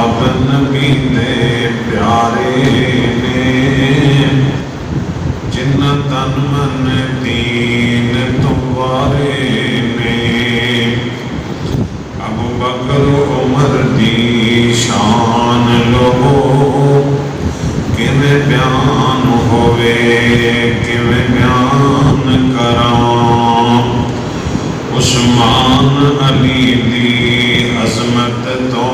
ख्वाब नबी दे प्यारे ने जिन्ना तन मन दीन तुम्हारे ने। अबू बकर उमर दी शान लो किवें बयान होवे किवें बयान करां। उस्मान अली दी अजमत तो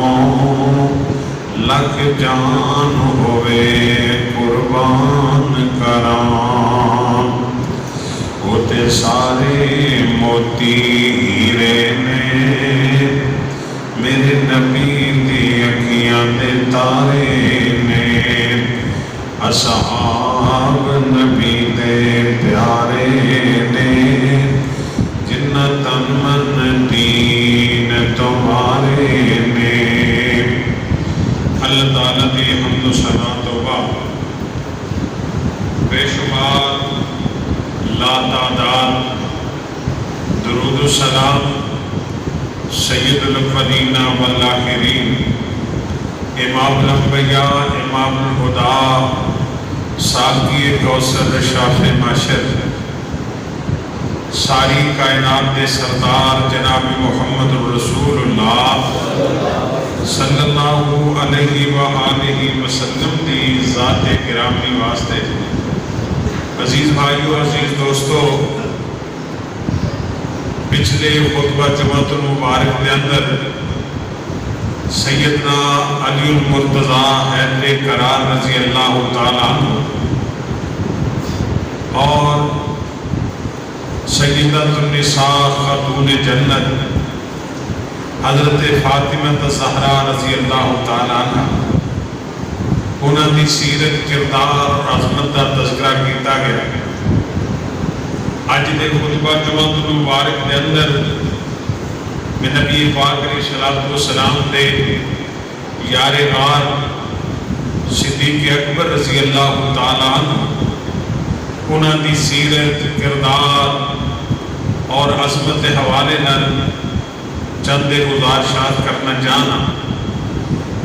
लख जान होवे कुर्बान करां। ओते सारे मोती हीरे ने मेरे नबी दी अखियां दे तारे ने। असहाब नबी दे प्यारे ने जिन्ना तन मन दीन तुम्हारे ने। अल्लाह ताला दी हम्द सना तौबा बेशुमार लातादाद दुरूद सलाम सैयदुल अव्वलीन वल आखिरीन इमामुल अंबिया इमामुल हुदा साकी कौसर शाफ़े माशर सारी कायनात के सरदार जनाब मुहम्मद रसूलुल्लाह सल्लल्लाहु अलैहि व आलिहि वसल्लम की ज़ात गिरामी वास्ते अजीज़ भाइयों अजीज़ दोस्तों, पिछले खुतबा जमातुल मुबारक के अंदर सैयदना अली मुर्तज़ा हैदर करार रज़ी अल्लाह ताला और सय्यदतुन्निसा खातून जन्नत हज़रत फ़ातिमा ज़हरा रज़ी अल्लाह ताला अन्हा उन्होंने सीरत किरदार और अज़मत का तज़किरा किया गया। अज के खुतबा जमातुल मुबारक के अंदर मैं नबी पाक अलैहिस्सलातु वस्सलाम दे यारे गार सिद्दीक़ अकबर रज़ी अल्लाह ताला अन्हु उन्होंने सीरत किरदार और अज़मत के हवाले नाल चंद गुज़ारिशात करना चाहना।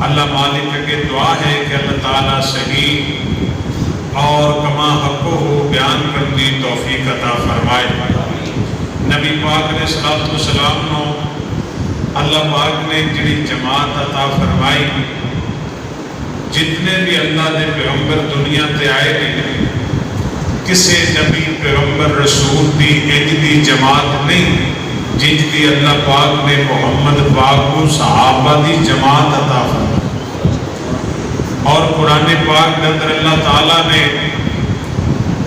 अल्लाह मालिक के दुआ है कि अल्लाह ताला सही और कमा हक़ो बयान करने की तौफीक अता फरमाए। नबी पाक अलैहिस्सलातु वस्सलाम नो अल्लाह पाक ने जिहड़ी जमात अता फरमाई, जितने भी अल्लाह के पैगंबर दुनिया ते आए ने किसी नबी पैगंबर रसूल की इंज की जमात नहीं जिंज की अल्लाह पाक ने मुहम्मद पाक को सहाबा की जमात अता फरमाई। और कुरान पाक के अंदर अल्लाह ताला ने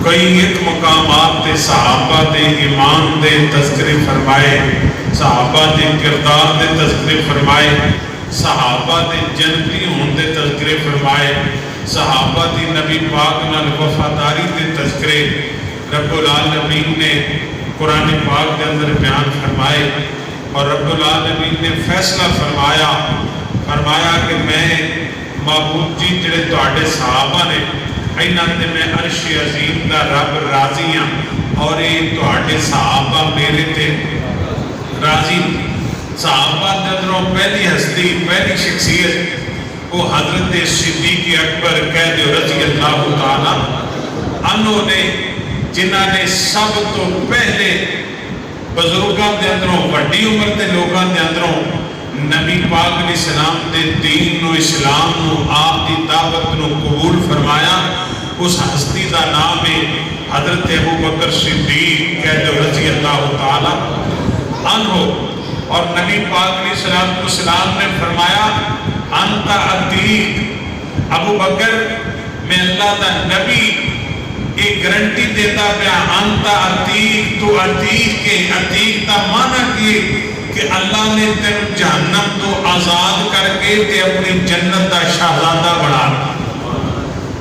कई एक मकामात ते सहाबा के ईमान के तज़किरे फरमाए, सहाबा के किरदार के तज़किरे फरमाए, सहाबा के जन्नती होने के तज़किरे फरमाए, सहाबा की नबी पाक नाल वफादारी के तज़किरे रब्बुल आलमीन ने कुरान पाक के अंदर बयान फरमाए। और रब्बुल आलमीन ने फैसला फरमाया कि मैं महबूब जी जिहड़े तुहाडे सहाबा ने इन्हां ते मैं अर्श अजीम दा रब राजी हाँ और ये तुहाडे सहाबा मेरे ते राजी। सहाबा के अंदरों पहली हस्ती पहली शख्सियत वो हजरत सिद्दीक़ अकबर कह दो रज़ी अल्लाह ताला अन्हु ने, जिन्हां ने सब तो पहले बजुर्गों के अंदरों वड्डी उम्र के लोगों के अंदरों नबी पाक अलैहिस्सलाम के दीन नो इस्लाम नो आप की दावत नो कबूल फरमाया। उस हस्ती का नाम है हजरत अबू बकर सिद्दीक़ कह दो रज़ी अल्लाह ताला अन्हु। और नबी पाक अलैहिस्सलाम ने फरमाया अंता अतीक, अबू बकर मैं अल्लाह का नबी एक गारंटी देता पाया अंता अतीक, तो अतीक के अतीक का माना कि अल्लाह ने तेन जहन्नम तो आजाद करके ते अपनी जन्नत का शहजादा बना।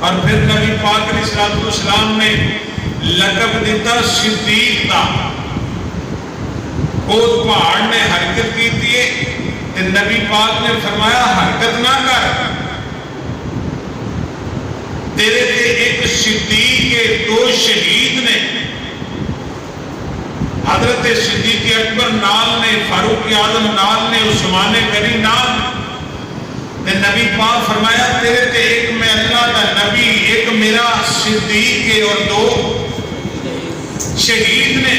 और फिर नबी पाक अलैहिस्सलाम ने लकब दिता सिद्दीक का। उस पहाड़ ने हरकत की थी ते नबी पाक ने फरमाया हरकत ना कर, तेरे ते एक सिद्दीक के दो शहीद ने, हजरत सिद्दीक़ अकबर नाल ने, फारूक आजम नाल ने, उस्मान गनी नाल। تے نبی پاک فرمایا تیرے تے ایک میں اللہ دا نبی، ایک میرا صدیق ہے اور دو شہید نے۔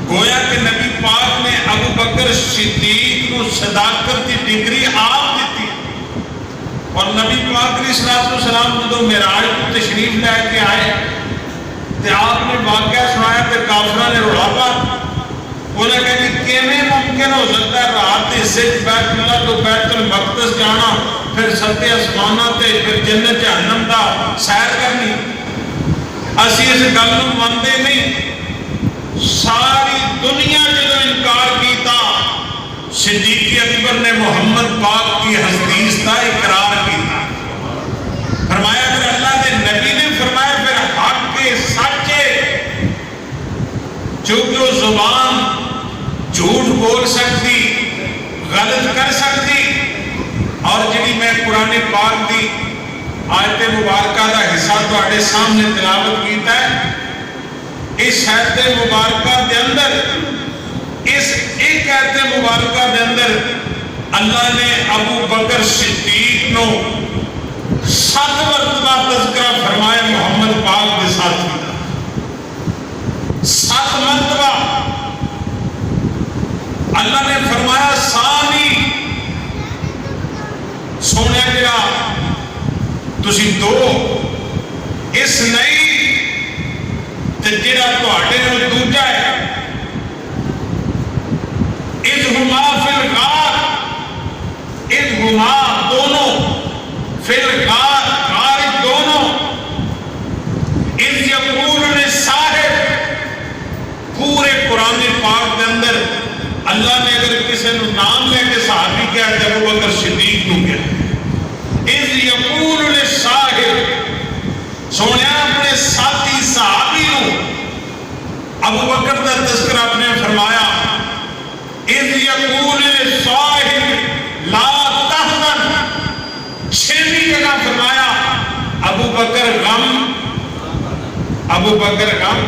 گویا کہ نبی پاک نے ابو بکر صدیق کو صداقت کی ڈگری آپ دیتی، اور نبی پاک علیہ الصلوۃ والسلام جدوں معراج کو تشریف لے کے آئے تے آپ نے واقعہ سنایا تے کافراں نے رولا پایا۔ انہیں کہا کہ کیویں ممکن ہو سکتا ہے رات کے حصے بیت اللہ تو بیت المقدس جانا، پھر ستے آسماناں تے پھر جنت جہنم دا سیر کرنی؟ اسی اس گل نوں منتے نہیں۔ ساری دنیا جدوں انکار کیتا، صدیق اکبر نے محمد پاک کی حدیث کا اقرار کیتا۔ فرمایا اگر اللہ کے نبی نے فرمایا پھر حق کے سچے، چونکہ وہ زبان جھوٹ بول سکتی، غلط کر سکتی، اور جی میں قرآن پاک دی آیت مبارکہ دا حصہ تواڈے سامنے تلاوت کیتا ہے، اس آیت مبارکہ دے اندر، اس ایک آیت مبارکہ دے اندر اللہ نے ابو بکر صدیق نو 7 مرتبہ تذکرہ فرمایا محمد پاک کے ساتھ کیتا، 7 مرتبہ اللہ نے فرمایا ثانی سونے جڑا تسی دو اس نہیں تے جڑا تواڈے نال دوجا ہے، اذہما فی الغار، اذہما دونوں فی الغار، غار دونوں، اذ یقول لصاحب، پورے قرآن پاک کے اندر اللہ نے اگر کسی نے نام لے کے صحابی کیا ہے ابو بکر صدیق نو کیا، اذ یقول لصاحب، سونے اپنے ساتھی صحابی نو ابو بکر کا تذکرہ آپ نے فرمایا، اذ یقول لصاحب لا تحزن، 6ویں جگہ فرمایا ابو بکر غم، ابو بکر غم،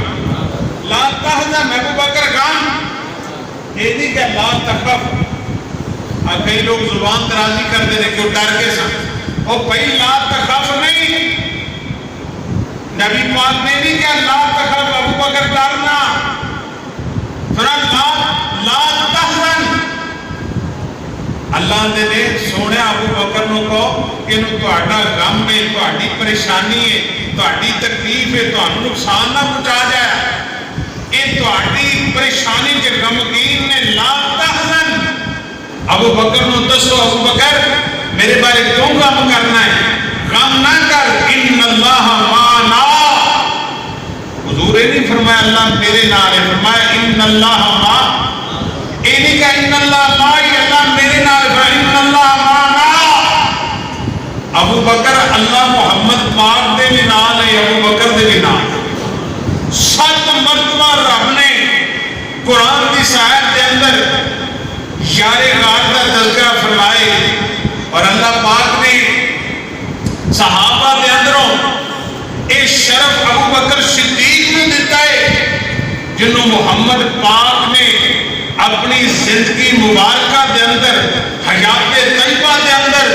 لا تحزن ابو بکر غم، یہ نہیں کہ لا تخف۔ اب کئی لوگ زبان درازی کرتے ہیں کہ وہ ڈر کے سن، وہ بھائی لا تخف نہیں، نبی پاک نے نہیں کہا لا تخف ابو بکر ڈرنا، لا تحزن، اللہ نے سونے ابو بکر نو کہو کہ تہاڈا غم ہے، تہاڈی پریشانی ہے، تہاڈی تکلیف ہے، تہانوں نقصان نہ پہنچا جائے، یہ تہاڈی پریشانی کے غمگین نے، لا تحزن۔ ابو بکر نو دسو ابو بکر میرے بارے کیوں غم کرنا ہے، غم نہ کر، ان اللہ معنا، حضور نے نہیں فرمایا اللہ میرے نال ہے، فرمایا ان اللہ معنا، یہ نہیں کہ ان اللہ معی، اللہ میرے نال ہے، ان اللہ معنا۔ ابو بکر اللہ محمد پاک دے بھی نال ہے، ابو بکر دے بھی نال ہے۔ 7 مرتبہ رب نے قرآن کی آیت کے اندر یار غار کا تذکرہ فرمائے، اور اللہ پاک نے صحابہ کے اندروں اے شرف ابو بکر صدیق نے دیتا ہے جنہوں محمد پاک نے اپنی زندگی مبارکہ کے اندر، حیات طیبہ کے اندر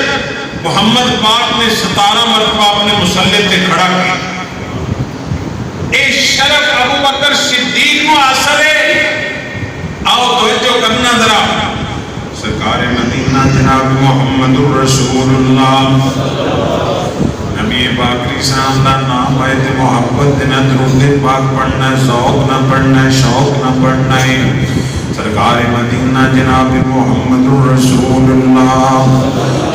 محمد پاک نے 17 مرتبہ اپنے مصلی سے کھڑا کیا۔ اے شرف ابو بکر صدیق کو حاصل ہے۔ آؤ توجہ کرنا ذرا، سرکار مدینہ جناب محمد الرسول اللہ، نبی پاک علیہ السلام دا نام آئے تے محبت نہ درود پاک پڑھنا ہے، ذوق نہ پڑھنا ہے، شوق نہ پڑھنا ہے۔ سرکار مدینہ جناب محمد الرسول اللہ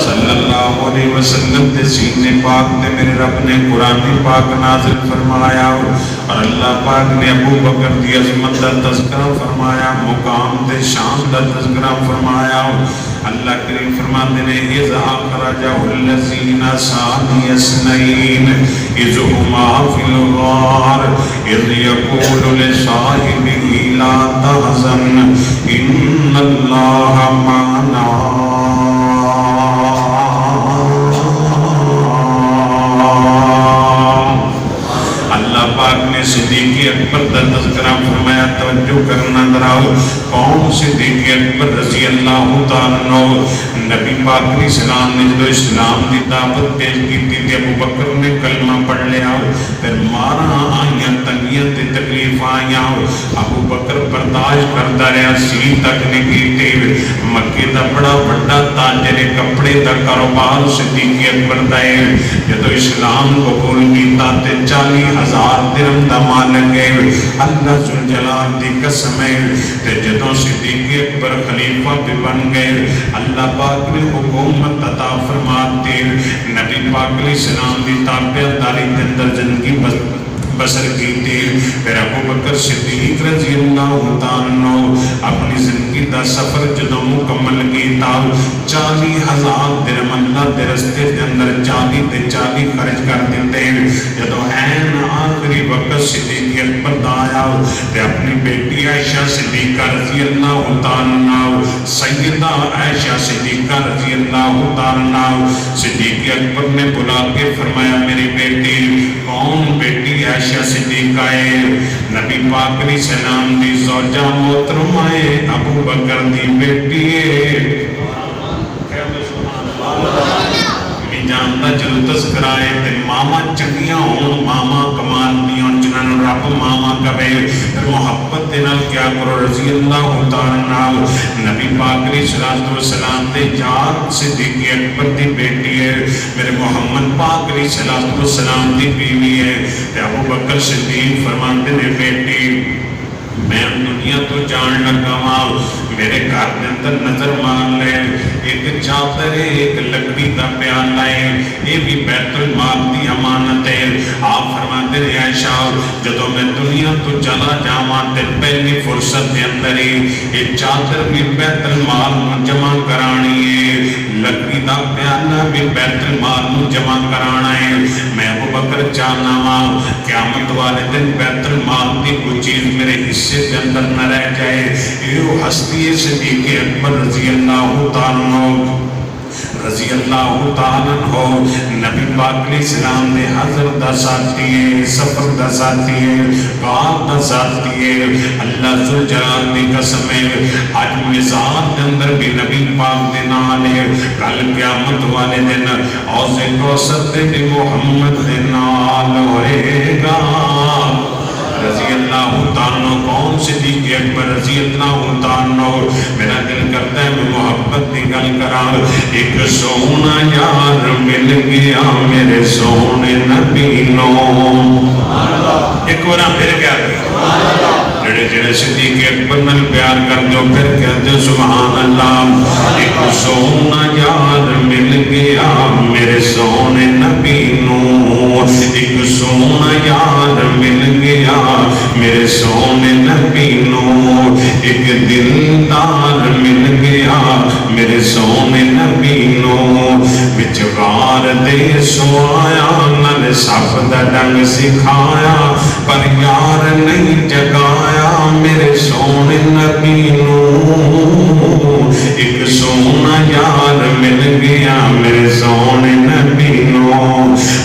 صلی اللہ علیہ وسلم دے سینے پاک تے میرے رب نے قرآن پاک نازل فرمایا، اور اللہ پاک نے ابو بکر دی عظمت دا تذکرہ فرمایا، مقام دے شان دا تذکرہ فرمایا۔ اللہ کریم فرماتے ہیں اذ اخرجہ الذین ثانی اثنین اذ ہما فی الغار اذ یقول لصاحبہ لا تحزن ان اللہ معنا۔ اللہ پاک نے صدیق اکبر کا تذکرہ فرمایا، توجہ کرنا دراؤ، کون صدیق اکبر رضی اللہ تعالیٰ عنہ؟ نبی پاک علیہ السلام نے جو اسلام کی دعوت پیش کی تھی ابو بکر نے کلمہ پڑھ لیا پھر مارا آئیاں تنگیاں تے تکلیف آئیاں ابو بکر برداشت کرتا رہا سی تک نہیں کیتے مکے دا بڑا بڑا تاجر کپڑے دا کاروبار صدیق اکبر دا ہے جدو اسلام قبول کیتا تے 40,000 درہم دا مال گئے اللہ ذوالجلال دی قسم ہے تے جدو صدیق اکبر خلیفہ بھی بن گئے اللہ پاک نے حکومت عطا فرماتے نبی پاک علیہ السلام دی تابعداری کے اندر زندگی بسر کی تھی پھر ابو بکر صدیق رضی اللہ تعالیٰ اپنی زندگی دا سفر جدو مکمل کیتا 40,000 درہم اللہ دے رستے دے اندر 40 خرچ کر دیتے جدو این آخری وقت صدیق اکبر آیا تے اپنی بیٹی عائشہ صدیقہ رضی اللہ تعالیٰ سیدہ عائشہ صدیقہ رضی اللہ تعالیٰ صدیق اکبر نے بلا کے فرمایا میری بیٹی کون بیٹی عائشہ صدیقہ ہے نبی پاک علیہ السلام دی زوجہ محترمہ ہے ابو بکر دی بیٹی ہے جانتا چلو تذکرائے تے ماما چنگیاں ہون ماما کمال دیاں جنہاں رب ماما کبے پھر محبت دے نال کیا کرو رضی اللہ تعالیٰ نبی پاک علیہ السلام دے یار صدیق اکبر دی بیٹی ہے میرے محمد پاک علیہ السلام دی بیوی ہے تے ابو بکر صدیق فرماتے نے بیٹی میں دنیا تو جان لگا ہوں میرے گھر کے اندر نظر مان لے ایک چادر ہے ایک لکڑی کا پیالہ ہے یہ بھی بیت المال کی امانت ہے آپ فرماتے ہیں عائشہ جدو میں دنیا تو چلا جاواں تے پہلی فرصت کے اندر ہی یہ چادر بھی بیت المال میں جمع کرانی ہے لکڑی کا پیالہ بھی بیت المال میں جمع کرانا ہے میں ابو بکر چاہنا ہوں قیامت والے دن بیت المال کی کوئی چیز میرے حصے کے اندر نہ رہ جائے یہ ہستی صدیق اکبر رضی اللہ تعالیٰ رضی اللہ تعالیٰ ہو نبی پاک علیہ السلام نے حضرت دا ساتھی ہے سفر دا ساتھی ہے کام دا ساتھی ہے اللہ ذوالجلال دی قسم ہے آج مزار کے اندر بھی نبی پاک دے نال ہے کل قیامت والے دن اوز کوثر دے بھی محمد دے نال ہوئے گا رضی اللہ تعالیٰ کون صدیق اکبر رضی اللہ تعالیٰ میرا دل کرتا ہے میں محبت دی گل کراں ایک سونا یار مل گیا میرے سونے نبی نو ایک بار پھر کیا جڑے جڑے صدیق اکبر نال پیار کر دو پھر کہتے سبحان اللہ ایک سونا یار مل گیا میرے سونے نبی نو ایک سونا یار مل گیا میرے سونے نبی نو ایک دلدار مل گیا میرے سونے نبی نو وچ غار دے سوایا نال سب دا ڈنگ سکھایا پر یار نہیں جگایا میرے سونے نبی نو ایک سونا یار مل گیا میرے سونے نبی نو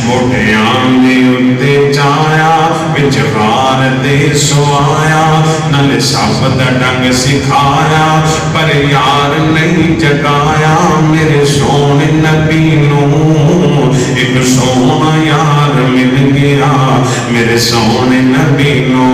موٹیاں دے اتے چایا وچ غار دے سوایا نال سب دا ڈنگ سکھایا پر یار نہیں جگایا میرے سونے نبی نو ایک سونا یار مل گیا میرے سونے نبی نو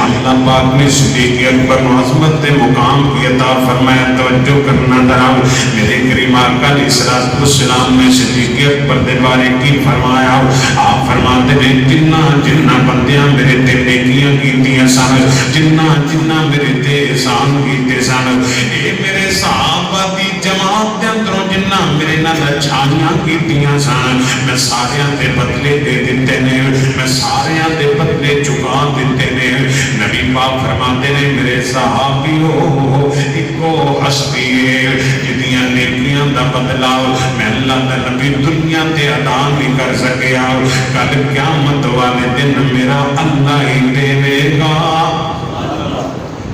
اللہ پاک نے صدیق اکبر عظمت مقام کی عطا فرمایا توجہ کرنا ذرا میرے کریم آقا علیہ السلام نے صدیق اکبر دے بارے کی فرمایا آپ فرماتے ہیں جنہ بندیاں میرے تے نیکیاں کیتیاں سن جنہ میرے تے احسان کیتے سن اے میرے صحابہ دی جماعت دے اندروں جنہ میرے نال اچھائیاں کیتیاں سن میں ساریاں دے بدلے دے دیتے نے میں ساریاں دے بدلے چکا دیتے نے نبی پاک فرماتے ہیں میرے صحابیوں ایکو ہستی ہے جدیاں نیکیاں دا بدلا میں اللہ دا نبی دنیا تے ادا نہیں کر سکیا کل قیامت والے دن میرا اللہ ہی دے گا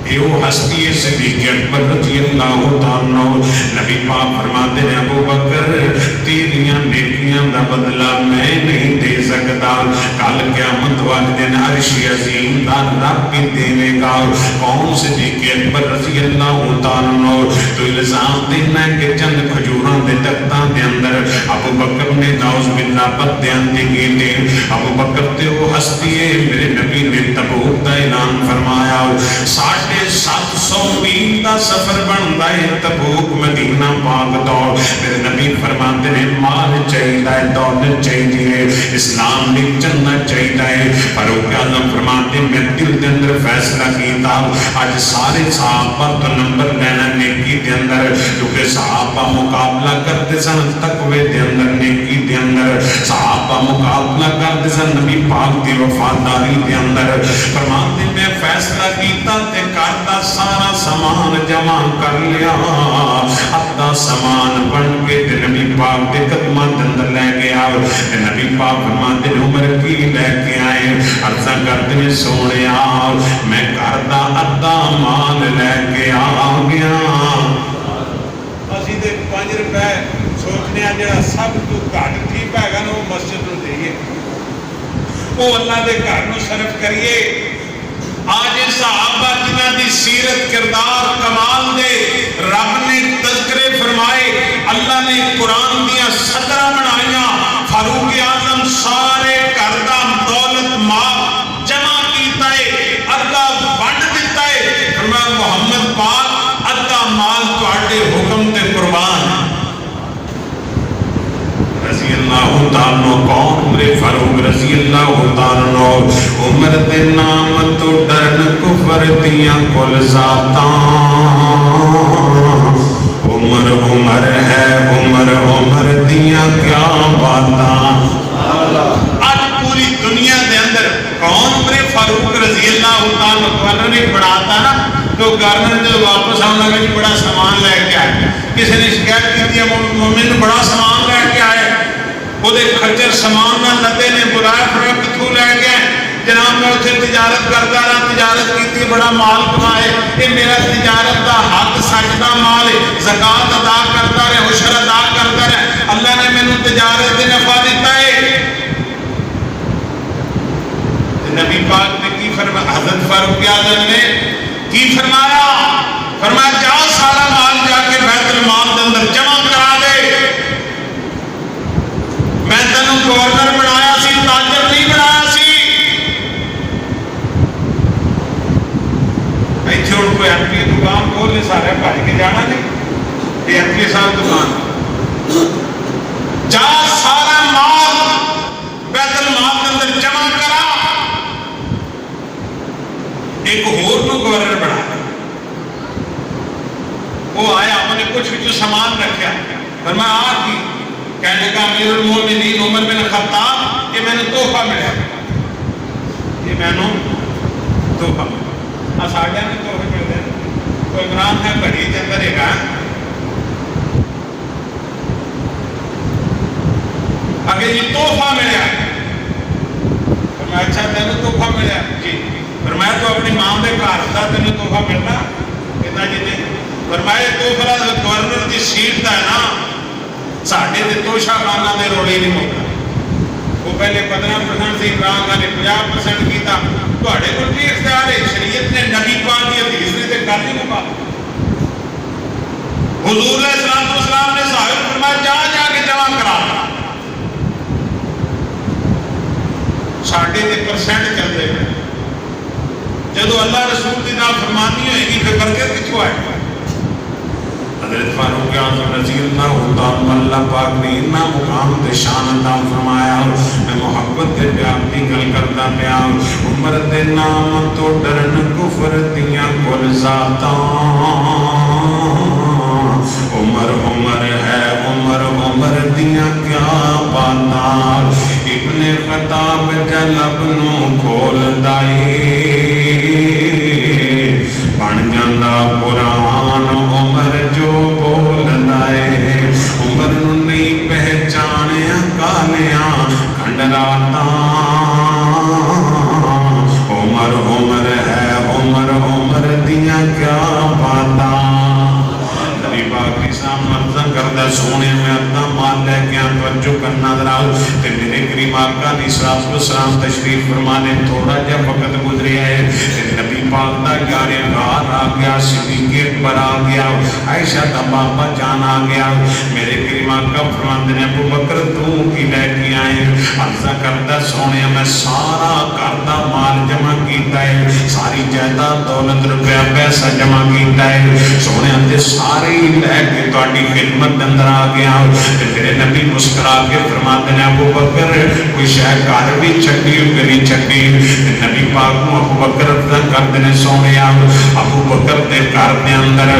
یہ ہستی ہے صدیق اکبر رضی اللہ تعالیٰ نبی پاک فرماتے ہیں ابو بکر تیریاں نیکیاں دا بدلہ میں نہیں دے سکتا کل قیامت والے دن عرش عظیم دا رب بھی دے گا کون صدیق اکبر رضی اللہ تعالیٰ تو الزام دینا ہے کہ چند کھجوراں दे तख्तां दे अंदर अबू बकर ने नाउज़ बिल्लाह बदयान दे कीते। अबू बकर ते वो हस्ती है मेरे नबी ने तबूक दा ऐलान फरमाया 750 मील दा सफर बनदा है तबूक मदीना पाक दा। मेरे नबी फरमाते ने माल चाहिए दौलत चाहिए इस्लाम ने जन्नत चाहिए। फारूक आज़म फरमाते मैं दिल के अंदर फैसला किया आज सारे सहाबा तो नंबर लेना नेकी के अंदर क्योंकि सहाबा मुकाबला करते सन तकवे के अंदर नेकी के अंदर सहाबा मुकाबला करते सन नबी पाक की वफादारी के अंदर। फरमाते मैं फैसला किया ते करता सारा सामान जमा कर लिया अद्धा सामान बन के नबी पाक के कदमां के अंदर ले गया। नबी पाक फरमाते उमर की लेके आए अर्जा करते में सोने मैं घर का अद्धा माल लैके आ गया। ਅਸੀਂ ਤੇ 5 रुपए सोचने ਜਿਹੜਾ ਸਭ ਤੋਂ ਘੱਟ ਠੀਕ ਹੈਗਾ ਨਾ ਉਹ ਮਸਜਿਦ ਨੂੰ ਦੇਈਏ ਉਹ ਅੱਲਾ ਦੇ ਘਰ ਨੂੰ ਸਰਫ ਕਰੀਏ। आज सहाबा जिन्हां दी सीरत किरदार कमाल दे रब ने तज़किरे फरमाए अल्लाह ने कुरान दियां सदरा बनाईयां। फारूक आज़म सारे घर दा दौलत माल जमा कीता है अद्धा वंड दिता है। फरमाया मुहम्मद पाक अद्धा माल तुहाडे हुक्म ते कुर्बान। रज़ी अल्लाह ताला कौन मेरे फारूक रज़ी अल्लाह ताला उमर दे नाम तो डरन कुफर दियां कुल ज़ातां उमर उमर है उमर उमर दियां क्या बातां। आज पूरी दुनिया के अंदर कौन मेरे फारूक रज़ी अल्लाह ताला ने बनाता ना तो गवर्नर जो वापस आने लगा जी बड़ा सामान लैके आए किसी ने शिकायत की मोमिन बड़ा सामान लैके आए वो खच्चर समान ना लदे ने बुलाया फिर कितों लैके आए जनाब मैं उसे तजारत करता रहा तजारत की बड़ा माल कमाए ये मेरा तजारत का हक सच का माल है ज़कात अदा करता रहे उशर अदा करता रहे अल्लाह ने मैनू तजारत से नफा दिता है। नबी पाक ने की फरमाया हज़रत फारूक आज़म ने की फरमाया फरमाया जा सारा माल जाके बैतुल माल के अंदर जमा करा दे। मैं तेनू गवर्नर बनाया सी ताजर नहीं बनाया सी। इत्थे हुण कोई एमपी दुकान खोल ले सारे भज के जाना नहीं एमपी साहब दुकान जा सारा माल बैतुल माल के अंदर जमा करा। एक होर को गवर्नर बना वो आया उन्हें कुछ सामान रखा पर मैं आ की कहने का अमीरुल मोमिनीन उमर बिन खत्ताब ये मैंने तोहफा मिला ये मैंने तोहफा मिला साढ़े ने तोहफे मिलते हैं तो इमरान है घड़ी के अंदर एक आगे जी तोहफा मिला मैं अच्छा तेन तोहफा मिला जी पर मैं तो अपनी मां के घर का तेन तोहफा मिलना पिताजी ने पर मैं तोहफा गवर्नर की सीट का है ना साढ़े तो तोशा खाना के रोले नहीं मुकता वो पहले 15% से इमरान खान ने 50% किया थोड़े को भी इख्तियार है शरीयत ने नबी पाक की हदीस ने तो कर नहीं मुका हुजूर अलैहिस्सलाम ने साहिब फरमाया जा जाके जमा करा साढ़े ते परसेंट चलते हैं जदों अल्लाह रसूल की नाफरमानी होएगी फिर बरकत कित्थों आएगी। हज़रत फारूक आज़म रज़ी अल्लाह ताला अल्लाह पाक ने इन्ना मुकाम ते शान अता फरमाया मैं मोहब्बत ते प्यार दी गल करदा पिया उमर दे नाम तो डरन कुफर दियां कुल ज़ातां उमर उमर है उमर उमर दियां क्या बातां। इब्ने खत्ताब जलब नू खोलदा ए बन जांदा कुरान उमर जो बोलदा ए उमर नू नहीं पहचानिया कालिया खंडरातां उमर उमर है उमर उमर दियां क्या बातां। नबी पाक पाक दी सामने अर्ज़ा करदा सोने मैं अद्धा माल लेके आ तवज्जो करना जरा ते मेरे करीम आका दी सलाम तशरीफ फरमाने थोड़ा जा वक्त गुजरिया है ते नबी पाक दा यारे गार आ गया सिद्दीक़ अकबर आ गया आयशा दा बाबा जान आ गया मेरे करीम आका फरमाते ने अबू बकर तू की लेके आए अर्ज़ा करदा सोने मैं सारा घर दा माल जमा कीता है सारी जायदाद दौलत रुपया पैसा जमा कीता है सोने अंदर सारे ही लैके तुहाडी खिदमत दे अंदर आ गया ते तेरे नबी मुस्कुरा के फरमाते ने अबू बकर कोई शय घर भी छड्डी कि नहीं छड्डी नबी पाक को अबू बकर अर्ज़ा करदे ने सोने अबू बकर दे घर दे अंदर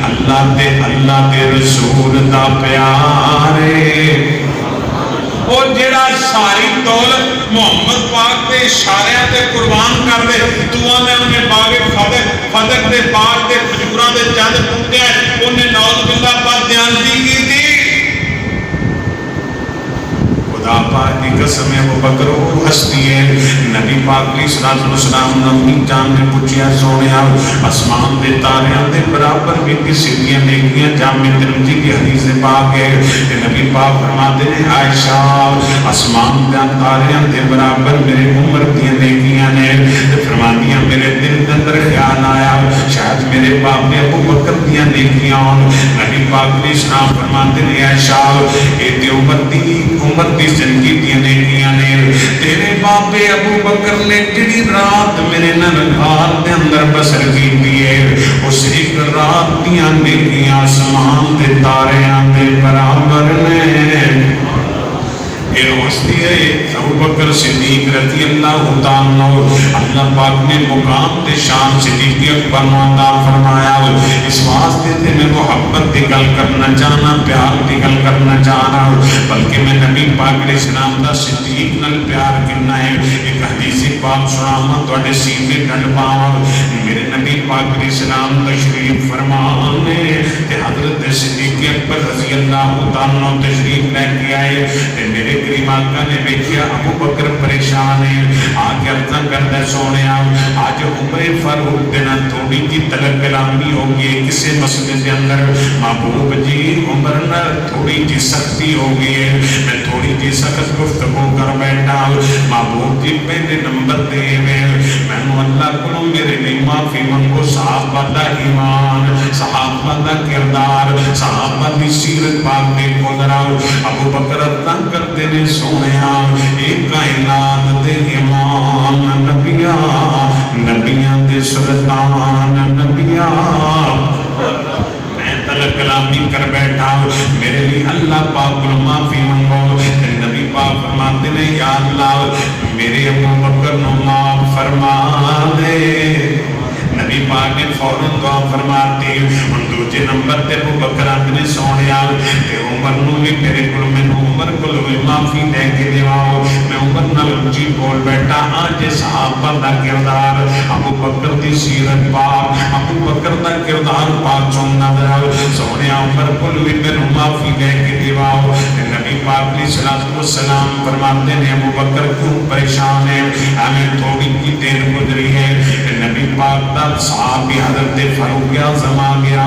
अल्लाह दे रसूल दा प्यार है और जेड़ा सारी दौलत मोहम्मद पाक के इशारियां ते कुर्बान कर दे दुआ में उन्हें बागे फदक दे बाग दे खजूरां दे चंद पुट्टे उन्हें नौज बिल्ला पर ध्यान दी थी खुदा पाक की कसम है अबू बकर वो हस्ती है नबी पाक की सलाम नबी जान ने पूछा सोने आसमान दे तारियां दे बराबर भी किसी दी नेकियां जामे तिरमिज़ी की हदीस से पाक है नबी पाक फरमाते हैं आयशा आसमान दे तारियां दे बराबर मेरे उम्र दी नेकियां ने फरमादियां मेरे दिल के अंदर ख्याल आया शायद मेरे बाप ने अबू बकर दी नेकियां नबी पाक की सलाम फरमाते हैं आयशा ए ते उम्र दी जिंदगी दी नेकियां ने तेरे बापे अबू बकर ने जिहड़ी रात मेरे नाल घर दे अंदर बसर कीती है उस एक रात दी नेकियां आसमान दे तारियां दे बराबर ने ये हस्ती है अबू बकर सिद्दीक रज़ी अल्लाह तआला अल्लाह पाक ने मुकाम ते शान सिद्दीक अकबर को अता फरमाया इस वास्ते ते मैं मोहब्बत की गल करना चाहना प्यार की गल करना चाहना बल्कि मैं नबी पाक अलैहि सलाम दा सिद्दीक नाल प्यार कितना है एक हदीस पाक सुनावा तुहाडे सीने गंढ पावा मेरे नबी पाक अलैहि सलाम तशरीफ फरमाने ते हजरत सिद्दीक अकबर रज़ी अल्लाह तआला तशरीफ लेके आए ते मेरे करीम आका ने देखिया अबू बकर परेशान है आके अर्ज़ा करदा सोने आज उम्र फारूक देना थोड़ी जी तलक कलामी हो गई किसी मसले के अंदर महबूब जी उम्र न थोड़ी जी सख्ती हो गई है मैं थोड़ी जी सख्त गुफ्तगू कर बैठा महबूब जी पहले नंबर दे मैनू अल्लाह को मेरे लिए माफी मंगो सहाबा दा ईमान सहाबा दा किरदार सहाबा दी सीरत पाक देखो जरा अबू बकर अर्ज़ा करते ने सोने एक कायनात दे इमाम नबियां दे सुल्तान नबियां मैं तलक कलामी कर बैठा मेरे लिए अल्लाह पाक को माफी मंगो नबी पाक फरमाते ने या अल्लाह मेरे अबू बकर को माफ फरमा दे नबी पाक ने फौरन दुआ फरमाती और दूसरे नंबर ते अबू बकर ने सोने ते उमर नू भी मेरे को मैनू उमर को माफी लेके दिवाओ मैं उमर नाल उच्ची बोल बैठा आज सहाबा दा किरदार अबू बकर दी सीरत पाक अबू बकर दा किरदार पाक सुनना जरा सोने उमर को भी मैनू माफी लेके दिवाओ नबी पाक ने सलाम फरमाते ने अबू बकर क्यों परेशान है हमें थोड़ी की देर गुजरी है नबी पाक दा साहब हजरत फारूक आज़म आ गया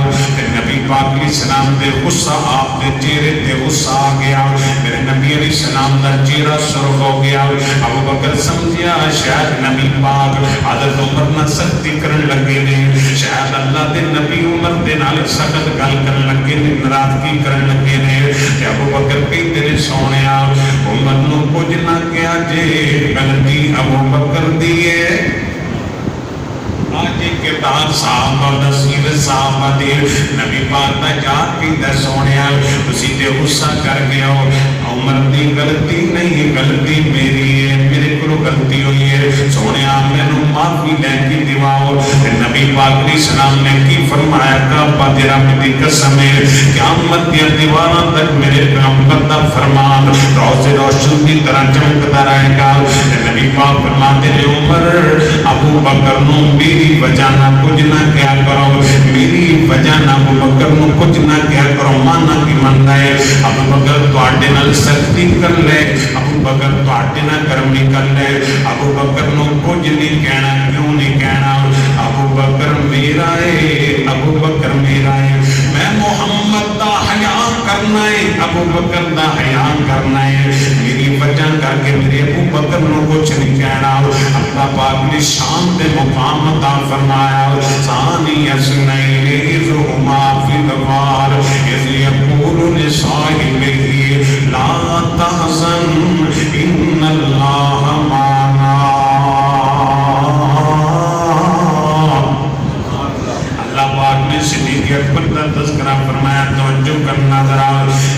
नबी पाक अलैहि सलाम दे गुस्सा आप दे चेहरे ते गुस्सा आ गया मेरे नबी अलैहि सलाम दा चेहरा सुर्ख हो गया अबू बकर समझिया शायद नबी पाक हजरत उमर ना सख्ती करन लगे ने शायद अल्लाह दे नबी उमर दे नाल सख्त गल करन लगे ने नाराजगी करन लगे ने ते अबू बकर कहते ने सोनिया उमर नू कुछ ना कहा जे गलती अबू बकर दी है आज किरदार साहब दा सीरत साहब दे नबी पाक दा याद कीता सोनिया तुसी ते गुस्सा कर गए हो उमर दी गलती नहीं गलती मेरी है मेरे को गलती हुई है सोनिया मैनू माफी लेके दिवाओ नबी पाक अलैहि सलाम ने की फरमाया का तेरा मेरी कसम है क़यामत दी दीवारां तक मेरे पैगंबर दा फरमान रोज़े रोशन की तरह चमकता रहेगा नबी पाक फरमाते हैं उमर अबू बकर नू मेरी वजह ना कुछ ना क्या करो मेरी वजह ना अबू बकर नू कुछ ना क्या करो माना की मनदा है अबू बकर तुहाडे नाल सख्ती कर ले अबू बकर तुहाडे नाल करमी कर ले अबू बकर नू कुछ नहीं कहना क्यों नहीं कहना अबू बकर मेरा है अबू बकर मेरा है मैं मोहम्मद محمد دا حیا کرنا ہے، ابو بکر دا حیا کرنا ہے، میری وجہ کر کے میرے ابو بکر نو کچھ نہیں کہنا۔ اللہ پاک نے شان دے مقام عطا فرمایا، ثانی اثنین اذ ہما فی الغار اذ یقول لصاحبہ لا تحزن ان اللہ معنا۔ اللہ پاک نے صدیق اکبر کا تذکرہ فرمایا، توجہ کرنا ذرا،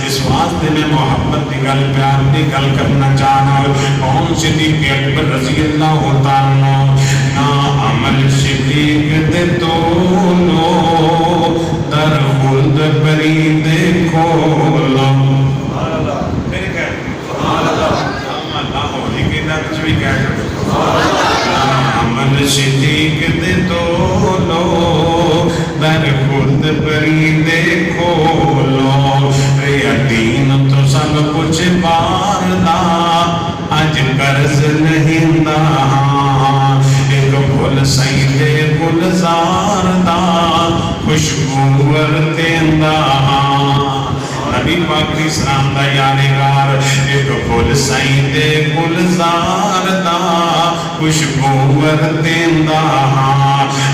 اس واسطے میں محبت کی گل پیار کی گل کرنا چاہنا۔ کون صدیق اکبر رضی اللہ تعالیٰ عنہ؟ نا عمل صدیق دے تولو در خلد برید کولو۔ میرے کہہ اللہ ہولی کے دا کچھ بھی کہہ عمل صدیق دے تولو در خلد برید کولو۔ دین تو سب کچھ باردہ اج قرض نہیں دا، ایک پھول سیدے گلزار دا خوشبو ورتیندا۔ نبی پاک دی سلام دا یادگار، ایک پھول سیدے گلزار دا خوشبو ورتیندا،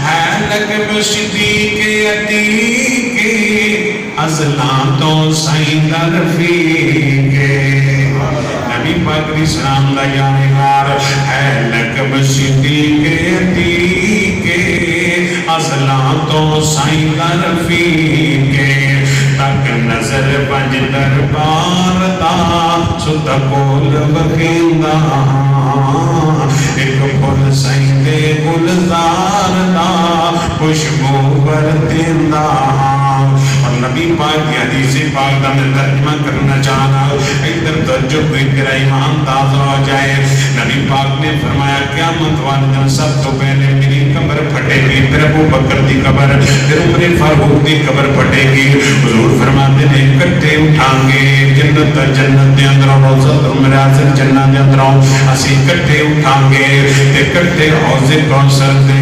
ہے لقب صدیق عتیق ازلاں تو سائیدہ رفیق۔ نبی پاک دی سلام دا یادگار، ہے لقب صدیق عتیق ازلاں تو سائیدہ رفیق۔ تک نظر بج دربار دا ستا کول بکیندا، ایک پھول سائیدے گلزار دا خوشبو ورتیندا۔ اور نبی پاک کی حدیث پاک کا میں ترجمہ کرنا چاہنا، ادھر توجہ کوئی تیرا ایمان تازہ ہو جائے۔ نبی پاک نے فرمایا قیامت والے دن سب تو پہلے میری قبر پھٹے گی، پھر ابو بکر دی قبر، پھر عمر فاروق دی قبر پھٹے گی۔ حضور فرماتے ہیں کٹھے اٹھائیں گے جنت دے اندروں، روضۃ المنازل جنت دے اندروں، اسی کٹھے اٹھائیں گے تے کٹھے حوض کوثر دے